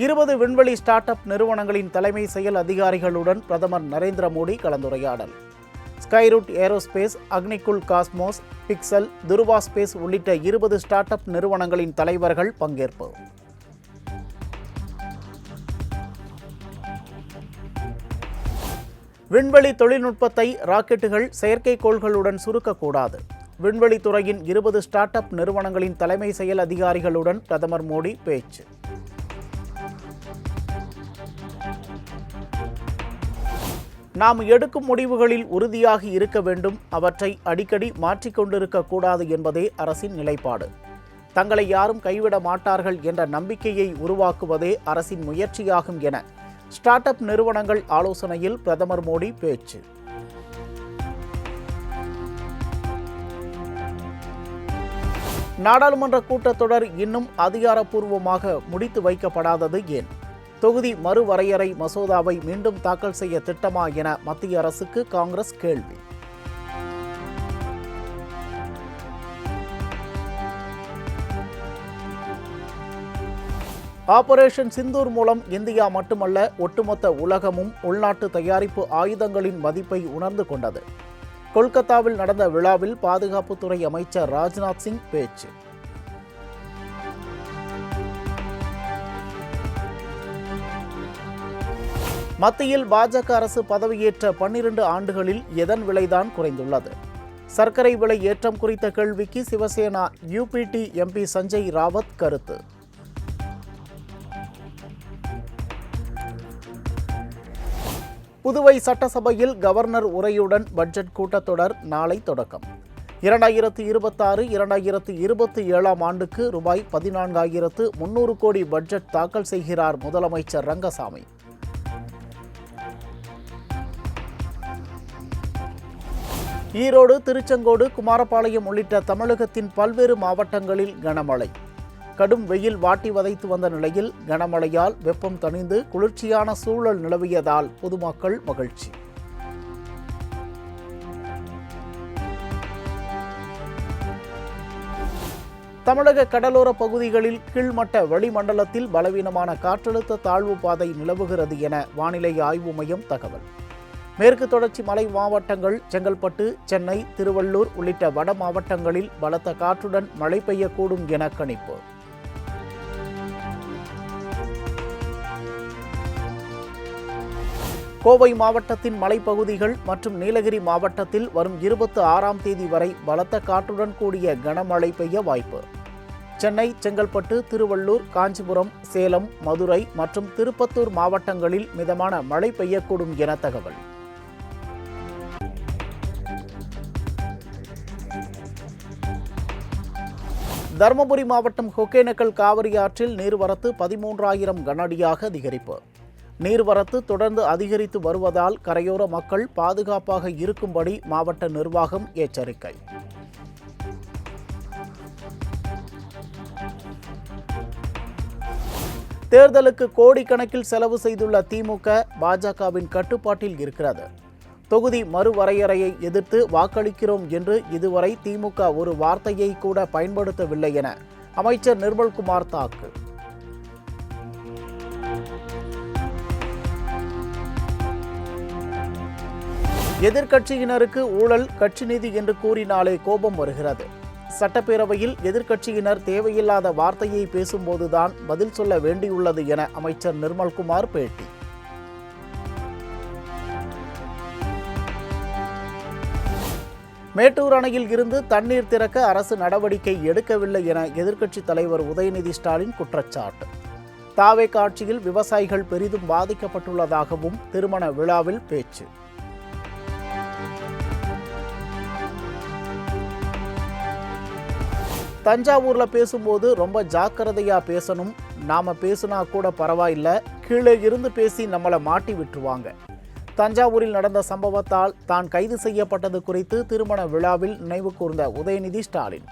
20 விண்வெளி start up நிறுவனங்களின் தலைமை செயல் அதிகாரிகளுடன் பிரதமர் நரேந்திர மோடி கலந்துரையாடல். ஸ்கைரூட் ஏரோஸ்பேஸ், அக்னிகுல் காஸ்மோஸ், பிக்சல், துருவா ஸ்பேஸ் உள்ளிட்ட 20 ஸ்டார்ட் அப் நிறுவனங்களின் தலைவர்கள் பங்கேற்பு. விண்வெளி தொழில்நுட்பத்தை ராக்கெட்டுகள், செயற்கைக்கோள்களுடன் சுருக்கக்கூடாது. விண்வெளித்துறையின் 20 ஸ்டார்ட் அப் நிறுவனங்களின் தலைமை செயல் அதிகாரிகளுடன் பிரதமர் மோடி பேச்சு. நாம் எடுக்கும் முடிவுகளில் உறுதியாக இருக்க வேண்டும், அவற்றை அடிக்கடி மாற்றிக்கொண்டிருக்கக்கூடாது என்பதே அரசின் நிலைப்பாடு. தங்களை யாரும் கைவிட மாட்டார்கள் என்ற நம்பிக்கையை உருவாக்குவதே அரசின் முயற்சியாகும் என ஸ்டார்ட் அப் நிறுவனங்கள் ஆலோசனையில் பிரதமர் மோடி பேச்சு. நாடாளுமன்ற கூட்டத்தொடர் இன்னும் அதிகாரப்பூர்வமாக முடித்து வைக்கப்படாதது ஏன்? தொகுதி மறுவரையறை மசோதாவை மீண்டும் தாக்கல் செய்ய திட்டமா என மத்திய அரசுக்கு காங்கிரஸ் கேள்வி. ஆபரேஷன் சிந்தூர் மூலம் இந்தியா மட்டுமல்ல, ஒட்டுமொத்த உலகமும் உள்நாட்டு தயாரிப்பு ஆயுதங்களின் மதிப்பை உணர்ந்து கொண்டது. கொல்கத்தாவில் நடந்த விழாவில் பாதுகாப்புத்துறை அமைச்சர் ராஜ்நாத் சிங் பேச்சு. மத்தியில் பாஜக அரசு பதவியேற்ற 12 ஆண்டுகளில் எதன் விலைதான் குறைந்துள்ளது? சர்க்கரை விலை ஏற்றம் குறித்த கேள்விக்கு சிவசேனா யூபிடி எம்பி சஞ்சய் ராவத் கருத்து. புதுவை சட்டசபையில் கவர்னர் உரையுடன் பட்ஜெட் கூட்டத்தொடர் நாளை தொடக்கம். 2026-2027 ஆண்டுக்கு ரூபாய் 14,300 கோடி பட்ஜெட் தாக்கல் செய்கிறார் முதலமைச்சர் ரங்கசாமி. ஈரோடு, திருச்செங்கோடு, குமாரபாளையம் உள்ளிட்ட தமிழகத்தின் பல்வேறு மாவட்டங்களில் கனமழை. கடும் வெயில் வாட்டி வதைத்து வந்த நிலையில் கனமழையால் வெப்பம் தணிந்து குளிர்ச்சியான சூழல் நிலவியதால் பொதுமக்கள் மகிழ்ச்சி. தமிழக கடலோர பகுதிகளில் கீழ்மட்ட வளிமண்டலத்தில் பலவீனமான காற்றழுத்த தாழ்வு பாதை நிலவுகிறது என வானிலை ஆய்வு மையம் தகவல். மேற்கு தொடர்ச்சி மலை மாவட்டங்கள், செங்கல்பட்டு, சென்னை, திருவள்ளூர் உள்ளிட்ட வட மாவட்டங்களில் பலத்த காற்றுடன் மழை பெய்யக்கூடும் என கணிப்பு. கோவை மாவட்டத்தின் மலைப்பகுதிகள் மற்றும் நீலகிரி மாவட்டத்தில் வரும் 26ஆம் தேதி வரை பலத்த காற்றுடன் கூடிய கனமழை பெய்ய வாய்ப்பு. சென்னை, செங்கல்பட்டு, திருவள்ளூர், காஞ்சிபுரம், சேலம், மதுரை மற்றும் திருப்பத்தூர் மாவட்டங்களில் மிதமான மழை பெய்யக்கூடும் என தகவல். தருமபுரி மாவட்டம் ஒகேனக்கல் காவிரி ஆற்றில் நீர்வரத்து 13,000 கனஅடியாக அதிகரிப்பு. நீர்வரத்து தொடர்ந்து அதிகரித்து வருவதால் கரையோர மக்கள் பாதுகாப்பாக இருக்கும்படி மாவட்ட நிர்வாகம் எச்சரிக்கை. தேர்தலுக்கு கோடிக்கணக்கில் செலவு செய்துள்ள திமுக பாஜகவின் கட்டுப்பாட்டில் இருக்கிறது. தொகுதி மறுவரையறையை எதிர்த்து வாக்களிக்கிறோம் என்று இதுவரை திமுக ஒரு வார்த்தையை கூட பயன்படுத்தவில்லை என அமைச்சர் நிர்மல்குமார் தாக்கு. எதிர்க்கட்சியினருக்கு ஊழல், கட்சி நிதி என்று கூறினாலே கோபம் வருகிறது. சட்டப்பேரவையில் எதிர்க்கட்சியினர் தேவையில்லாத வார்த்தையை பேசும்போதுதான் பதில் சொல்ல வேண்டியுள்ளது என அமைச்சர் நிர்மல்குமார் பேட்டி. மேட்டூர் அணையில் இருந்து தண்ணீர் திறக்க அரசு நடவடிக்கை எடுக்கவில்லை என எதிர்க்கட்சித் தலைவர் உதயநிதி ஸ்டாலின் குற்றச்சாட்டு. தாவேக ஆட்சியில் விவசாயிகள் பெரிதும் பாதிக்கப்பட்டுள்ளதாகவும் திருமண விழாவில் பேச்சு. தஞ்சாவூர்ல பேசும்போது ரொம்ப ஜாக்கிரதையா பேசணும். நாம பேசுனா கூட பரவாயில்ல, கீழே இருந்து பேசி நம்மளை மாட்டி விட்டுருவாங்க. தஞ்சாவூரில் நடந்த சம்பவத்தால் தான் கைது செய்யப்பட்டது குறித்து திருமண விழாவில் நினைவு கூர்ந்த உதயநிதி ஸ்டாலின்.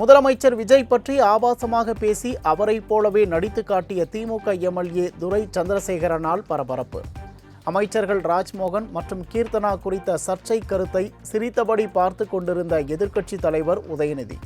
முதலமைச்சர் விஜய் பற்றி ஆபாசமாக பேசி அவரை போலவே நடித்து காட்டிய திமுக எம்எல்ஏ துரை சந்திரசேகரனால் பரபரப்பு. அமைச்சர்கள் ராஜ்மோகன் மற்றும் கீர்த்தனா குறித்த சர்ச்சை கருத்தை சிரித்தபடி பார்த்து கொண்டிருந்த எதிர்க்கட்சித் தலைவர் உதயநிதி.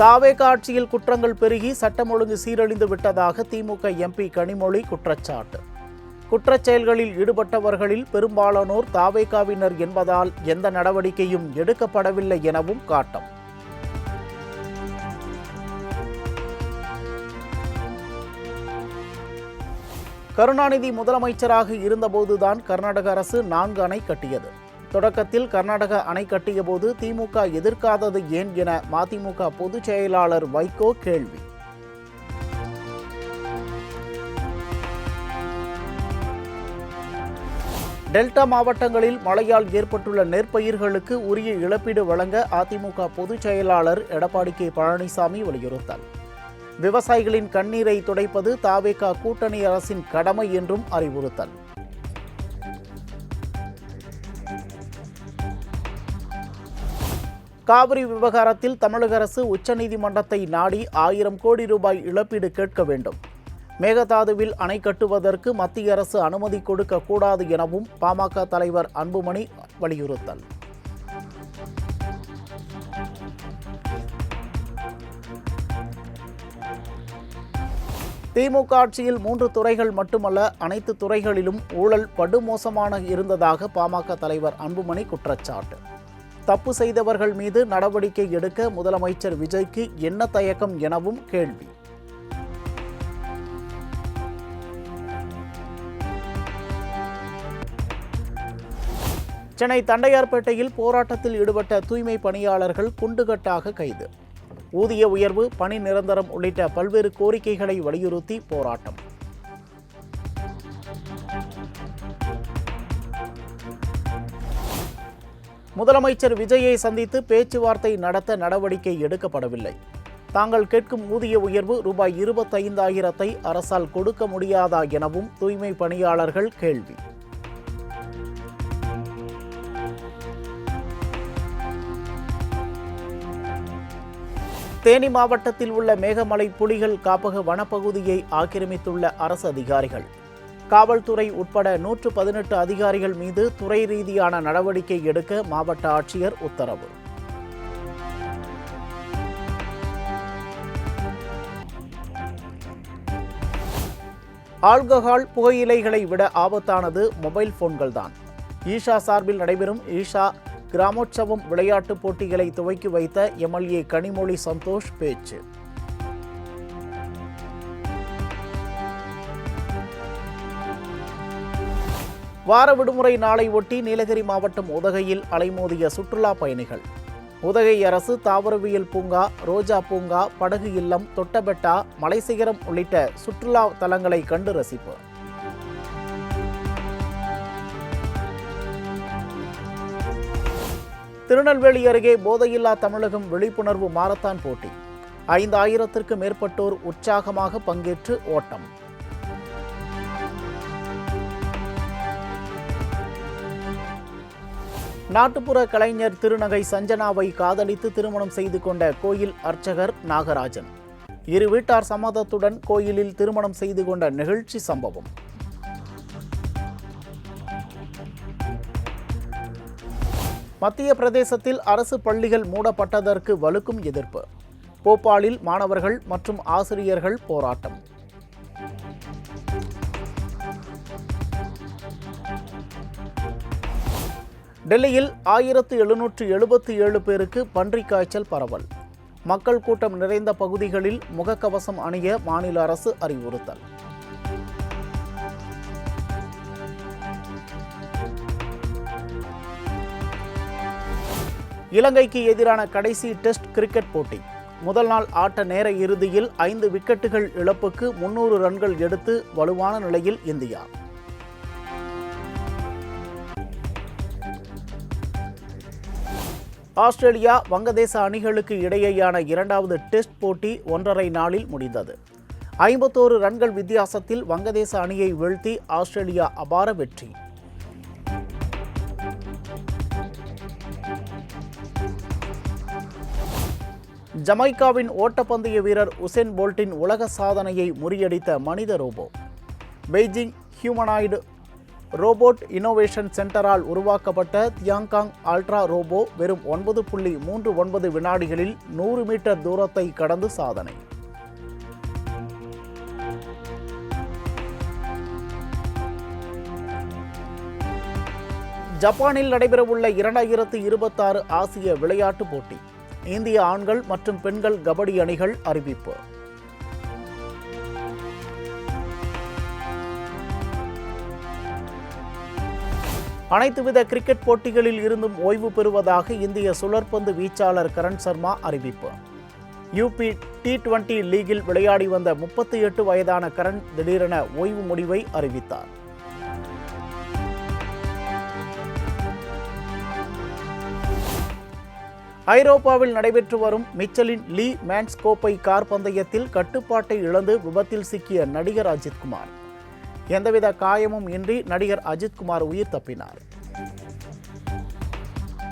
தாவேகா ஆட்சியில் குற்றங்கள் பெருகி சட்டம் ஒழுங்கு சீரழிந்து விட்டதாக திமுக எம்பி கனிமொழி குற்றச்சாட்டு. குற்றச் செயல்களில் ஈடுபட்டவர்களில் பெரும்பாலானோர் தாவேகாவினர் என்பதால் எந்த நடவடிக்கையும் எடுக்கப்படவில்லை எனவும் காட்டம். கருணாநிதி முதலமைச்சராக இருந்தபோதுதான் கர்நாடக அரசு 4 அணை கட்டியது. தொடக்கத்தில் கர்நாடக அணை கட்டிய போது திமுக எதிர்க்காதது ஏன் என மதிமுக பொதுச் செயலாளர் வைகோ கேள்வி. டெல்டா மாவட்டங்களில் மழையால் ஏற்பட்டுள்ள நெற்பயிர்களுக்கு உரிய இழப்பீடு வழங்க அதிமுக பொதுச் செயலாளர் எடப்பாடி கே பழனிசாமி வலியுறுத்தல். விவசாயிகளின் கண்ணீரை துடைப்பது தாவேகா கூட்டணி அரசின் கடமை என்றும் அறிவுறுத்தல். காவிரி விவகாரத்தில் தமிழக அரசு உச்சநீதிமன்றத்தை நாடி 1000 கோடி ரூபாய் இழப்பீடு கேட்க வேண்டும். மேகதாதுவில் அணை கட்டுவதற்கு மத்திய அரசு அனுமதி கொடுக்க கூடாது எனவும் பாமக தலைவர் அன்புமணி வலியுறுத்தல். திமுக ஆட்சியில் 3 துறைகள் மட்டுமல்ல, அனைத்து துறைகளிலும் ஊழல் படுமோசமாக இருந்ததாக பாமக தலைவர் அன்புமணி குற்றச்சாட்டு. தப்பு செய்தவர்கள் மீது நடவடிக்கை எடுக்க முதலமைச்சர் விஜய்க்கு என்ன தயக்கம் எனவும் கேள்வி. சென்னை தண்டையார்பேட்டையில் போராட்டத்தில் ஈடுபட்ட தூய்மை பணியாளர்கள் குண்டுகட்டாக கைது. ஊதிய உயர்வு, பணி நிரந்தரம் உள்ளிட்ட பல்வேறு கோரிக்கைகளை வலியுறுத்தி போராட்டம். முதலமைச்சர் விஜயை சந்தித்து பேச்சுவார்த்தை நடத்த நடவடிக்கை எடுக்கப்படவில்லை. தாங்கள் கேட்கும் ஊதிய உயர்வு ரூபாய் 25,000 அரசால் கொடுக்க முடியாதா எனவும் தூய்மை பணியாளர்கள் கேள்வி. தேனி மாவட்டத்தில் உள்ள மேகமலை புலிகள் காப்பக வனப்பகுதியை ஆக்கிரமித்துள்ள அரசு அதிகாரிகள். காவல்துறை உட்பட 118 அதிகாரிகள் மீது துறை ரீதியான நடவடிக்கை எடுக்க மாவட்ட ஆட்சியர் உத்தரவு. ஆல்கஹால், புகையிலைகளை விட ஆபத்தானது மொபைல் போன்கள்தான். ஈஷா சார்பில் நடைபெறும் ஈஷா கிராமோற்சவம் விளையாட்டுப் போட்டிகளை துவக்கி வைத்த எம்எல்ஏ கனிமொழி சந்தோஷ் பேச்சு. வார விடுமுறை நாளை ஒட்டி நீலகிரி மாவட்டம் உதகையில் அலைமோதிய சுற்றுலா பயணிகள். உதகை அரசு தாவரவியல் பூங்கா, ரோஜா பூங்கா, படகு இல்லம், தொட்டபெட்டா, மலைசிகரம் உள்ளிட்ட சுற்றுலா தலங்களை கண்டு ரசிப்பு. திருநெல்வேலி அருகே போதையில்லா தமிழகம் விழிப்புணர்வு மாரத்தான் போட்டி. 5000த்திற்கு மேற்பட்டோர் உற்சாகமாக பங்கேற்று ஓட்டம். நாட்டுப்புற கலைஞர் திருநகை சஞ்சனாவை காதலித்து திருமணம் செய்து கொண்ட கோயில் அர்ச்சகர் நாகராஜன். இரு வீட்டார் சம்மதத்துடன் கோயிலில் திருமணம் செய்து கொண்ட நிகழ்ச்சி சம்பவம். மத்திய பிரதேசத்தில் அரசு பள்ளிகள் மூடப்பட்டதற்கு வலுக்கும் எதிர்ப்பு. போபாலில் மாணவர்கள் மற்றும் ஆசிரியர்கள் போராட்டம். டெல்லியில் 1777 பேருக்கு பன்றிக் காய்ச்சல் பரவல். மக்கள் கூட்டம் நிறைந்த பகுதிகளில் முகக்கவசம் அணிய மாநில அரசு அறிவுறுத்தல். இலங்கைக்கு எதிரான கடைசி டெஸ்ட் கிரிக்கெட் போட்டி. முதல் நாள் ஆட்ட நேர இறுதியில் 5 விக்கெட்டுகள் இழப்புக்கு 300 ரன்கள் எடுத்து வலுவான நிலையில் இந்தியா. ஆஸ்திரேலியா, வங்கதேச அணிகளுக்கு இடையேயான 2வது டெஸ்ட் போட்டி 1½ நாளில் முடிந்தது. 51 ரன்கள் வித்தியாசத்தில் வங்கதேச அணியை வீழ்த்தி ஆஸ்திரேலியா அபார வெற்றி. ஜமைக்காவின் ஓட்டப்பந்தய வீரர் உசேன் போல்ட்டின் உலக சாதனையை முறியடித்த மனித robo. Beijing humanoid robot innovation சென்டரால் உருவாக்கப்பட்ட தியாங்காங் அல்ட்ரா ரோபோ வெறும் 9.39 வினாடிகளில் 100 மீட்டர் தூரத்தை கடந்து சாதனை. ஜப்பானில் நடைபெறவுள்ள 2026 ஆசிய விளையாட்டுப் போட்டி. இந்திய ஆண்கள் மற்றும் பெண்கள் கபடி அணிகள் அறிவிப்பு. அனைத்து வித கிரிக்கெட் போட்டிகளில் இருந்தும் ஓய்வு பெறுவதாக இந்திய சுழற்பந்து வீச்சாளர் கரண் சர்மா அறிவிப்பு. யூபி T20 லீகில் விளையாடி வந்த 38 வயதான கரண் திடீரென ஓய்வு முடிவை அறிவித்தார். ஐரோப்பாவில் நடைபெற்று வரும் மிச்சலின் லீ மேன்ஸ் கோப்பை கார் பந்தயத்தில் கட்டுப்பாட்டை இழந்து விபத்தில் சிக்கிய நடிகர் அஜித்குமார். எந்தவித காயமும் இன்றி நடிகர் அஜித்குமார் உயிர் தப்பினார்.